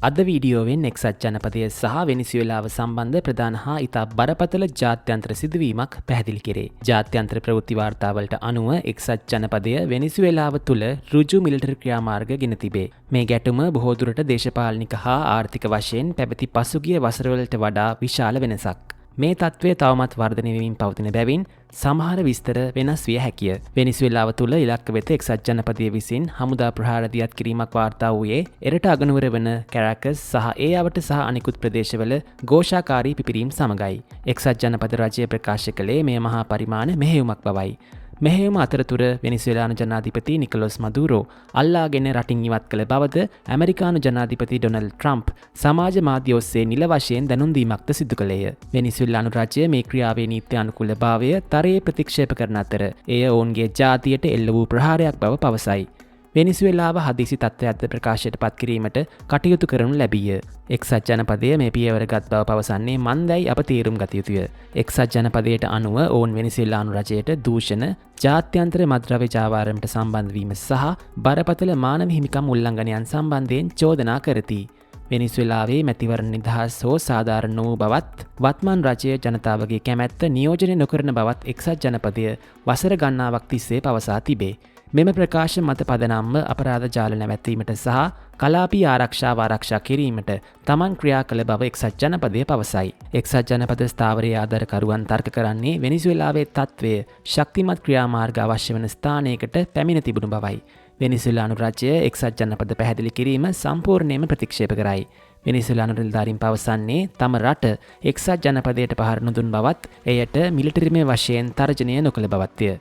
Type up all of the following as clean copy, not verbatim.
අද වීඩියෝවෙන් එක්සත් ජනපදය සහ වෙනිසුවෙලාව සම්බන්ධ ප්‍රධාන හා ඉතා බරපතල ජාත්‍යන්තර සිදුවීමක් පැහැදිලි කෙරේ. ජාත්‍යන්තර ප්‍රවෘත්ති වාර්තාවලට අනුව එක්සත් ජනපදය වෙනිසුවෙලාව තුළ ඍජු මිලිටරි ක්‍රියාමාර්ග ගෙන තිබේ. මේ ගැටුම බොහෝ දුරට දේශපාලනික හා ආර්ථික වශයෙන් පැවති පසුගිය වසරවලට වඩා විශාල වෙනසක්. මේ තත්ත්වය තවමත් වර්ධනය වෙමින් පවතින බැවින් සමහර විස්තර වෙනස් විය හැකිය. වෙනිසුවෙලාව තුළ ඉලක්ක වෙත එක්සත් ජනපදය විසින් හමුදා ප්‍රහාර දියත් කිරීමක් වාර්තා වූයේ එරට අගනුවර වන කැරකස් සහ ඒ අවට සහ අනිකුත් ප්‍රදේශවල ഘോഷාකාරී පිපිරීම් සමගයි. එක්සත් ජනපද රජය ප්‍රකාශ කළේ මේ මහා පරිමාණ මෙහෙයුමක් බවයි. මෙහෙයුම අතරතුර වෙනිසුවෙලානු ජනාධිපති නිකොලස් මදුරෝ අල්ලාගෙන රටින් ඉවත් කළ බවද ඇමරිකානු ජනාධිපති ඩොනල්ඩ් ට්‍රම්ප් සමාජ මාධ්‍ය ඔස්සේ නිල වශයෙන් දැනුම් දීමක්ද සිදු කළේය. වෙනිසුවෙලානු රජය මේ ක්‍රියාවේ නීත්‍ය අනුකූලභාවය තරයේ ප්‍රතික්ෂේප කරන අතර එය ඔවුන්ගේ ජාතියට එල්ල වූ ප්‍රහාරයක් බව පවසයි. වෙනිසුවෙලාව හදිසි තත්ත්වයක්ද ප්‍රකාශයට පත් කිරීමට කටයුතු කරනු ලැබීය. එක්සත් ජනපදය මේ පියවර ගත් බව පවසන්නේ මන්දැයි අප තේරුම් ගත යුතුය. එක්සත් ජනපදයට අනුව ඔවුන් වෙනිසුවෙලානු රජයට දූෂණ, ජාත්‍යන්තර මද්‍රව්‍ය ජාවාරමට සම්බන්ධ වීම සහ බරපතල මානව හිමිකම් උල්ලංඝනයන් සම්බන්ධයෙන් චෝදනා කරති. වෙනිසුවෙලාවේ මැතිවරණ නිදහස් හෝ සාධාරණ වූ බවත් වත්මන් රජය ජනතාවගේ කැමැත්ත නියෝජනය නොකරන බවත් එක්සත් ජනපදය වසර ගණනාවක් තිස්සේ පවසා තිබේ. මෙම ප්‍රකාශ මත පදනම්ව අපරාධ ජාල නැවැත්වීමට සහ කලාපී ආරක්ෂාව ආරක්ෂා කිරීමට තමන් ක්‍රියා කළ බව එක්සත් ජනපදය පවසයි. එක්සත් ජනපද ස්ථාවරයේ ආධාරකරුවන් තර්ක කරන්නේ වෙනිසුවෙලාවේ තත්ත්වය ශක්තිමත් ක්‍රියාමාර්ග අවශ්‍ය වන ස්ථානයකට පැමිණ තිබුණු බවයි. වෙනිසුවෙලානු රජය එක්සත් ජනපද පැහැදිලි කිරීම සම්පූර්ණයෙන්ම ප්‍රතික්ෂේප කරයි. වෙනිසුවෙලානු නිලධාරීන් පවසන්නේ තම රට එක්සත් ජනපදයට පහර නොදුන් බවත් එයට මිලිටරිමය වශයෙන් තර්ජනය නොකළ බවත්ය.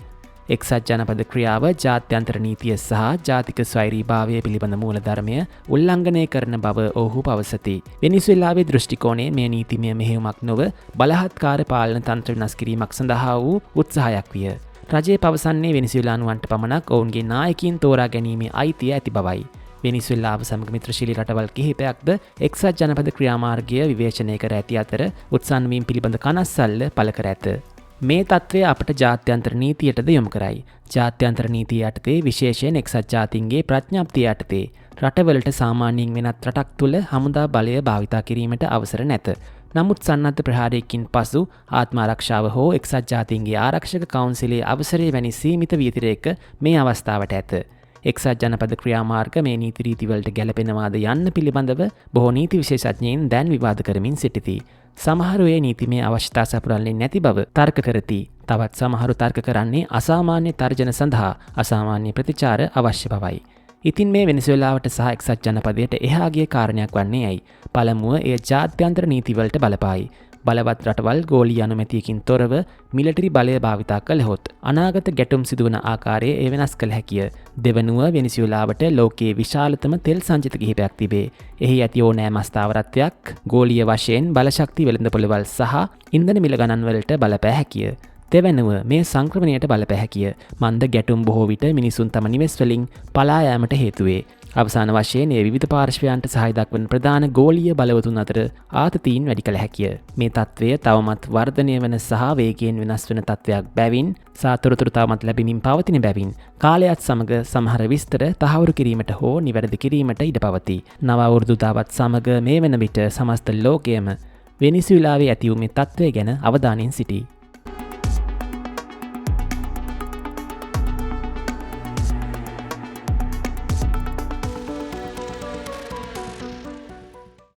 එක්සත් ජනපද ක්‍රියාව ජාත්‍යන්තර නීතිය සහ ජාතික ස්වෛරීභාවය පිළිබඳ මූලධර්මය උල්ලංඝනය කරන බව ඔහු පවසති. වෙනිසුවෙලාවේ දෘෂ්ටිකෝණයේ මේ නීතිමය මෙහෙයුමක් නොව බලහත්කාර පාලන තන්ත්‍ර වෙනස් කිරීමක් සඳහා වූ උත්සාහයක් විය. රජය පවසන්නේ වෙනිසුවෙලානුවන්ට පමණක් ඔවුන්ගේ නායකයින් තෝරා ගැනීමේ අයිතිය ඇති බවයි. වෙනිසුවෙලාව සමග මිත්‍රශීලී රටවල් කිහිපයක්ද එක්සත් ජනපද ක්‍රියාමාර්ගය විවේචනය කර ඇති අතර උත්සන්වීම් පිළිබඳ කනස්සල්ල පළ කර ඇත. මේ තත්ත්වය අපට ජාත්‍යන්තර නීතියටද යොමු කරයි. ජාත්‍යන්තර නීතිය යටතේ විශේෂයෙන් එක්සත් ජාතීන්ගේ ප්‍රඥප්තිය යටතේ රටවලට සාමාන්‍යයෙන් වෙනත් රටක් තුළ හමුදා බලය භාවිතා කිරීමට අවසර නැත. නමුත් සන්නද්ධ ප්‍රහාරයකින් පසු ආත්ම ආරක්ෂාව හෝ එක්සත් ජාතීන්ගේ ආරක්ෂක කවුන්සිලේ අවසරය වැනි සීමිත විතිරේක මේ අවස්ථාවට ඇත. එක්සත් ජනපද ක්‍රියාමාර්ග මේ නීති රීතිවලට ගැලපෙනවාද යන්න පිළිබඳව බොහෝ නීති විශේෂඥයින් දැන් විවාද කරමින් සිටිති. සමහරු ඒ නීතිමය අවශ්‍යතා සපුරන්නේ නැති බව තර්ක කරති. තවත් සමහරු තර්ක කරන්නේ අසාමාන්‍ය තර්ජන සඳහා අසාමාන්‍ය ප්‍රතිචාර අවශ්‍ය බවයි. ඉතින් මේ වෙනිසුවෙලාවට සහ එක්සත් ජනපදයට එහා ගිය කාරණයක් වන්නේ ඇයි? පළමුව එය ජාත්‍යන්තර නීතිවලට බලපායි. බලවත් රටවල් ගෝලීය අනුමැතියකින් තොරව මිලිටරි බලය භාවිතා කළහොත් අනාගත ගැටුම් සිදුවන ආකාරයේ ඒ වෙනස් කළ හැකිය. දෙවනුව වෙනිසුවෙලාවට ලෝකයේ විශාලතම තෙල් සංචිත කිහිපයක් තිබේ. එහි ඇති ඕනෑම ස්ථාවරත්වයක් ගෝලීය වශයෙන් බලශක්ති වෙළඳපොළවල් සහ ඉන්ධන මිල ගණන් වලට බලපෑ හැකිය. දෙවනුව මේ සංක්‍රමණයට බලපෑ හැකිය. මන්ද ගැටුම් බොහෝ විට මිනිසුන් තම නිවෙස් වලින් පලා යාමට හේතුවේ. අවසාන වශයෙන් ඒ විවිධ පාර්ශ්වයන්ට සහාය දක්වන ප්‍රධාන ගෝලීය බලවතුන් අතර ආතතීන් වැඩි කළ හැකිය. මේ තත්ත්වය තවමත් වර්ධනය වන සහ වේගයෙන් වෙනස් වන තත්ත්වයක් බැවින් සාතොරතුරු තවමත් ලැබෙමින් පවතින බැවින් කාලයත් සමග සමහර විස්තර තහවුරු කිරීමට හෝ නිවැරදි කිරීමට ඉඩ පවතී. නව අවුරුදු දාවත් සමග මේ වන විට සමස්ත ලෝකයම වෙනිසුවෙලාවේ ඇති වූ මේ තත්ත්වය ගැන අවධානයෙන් සිටී.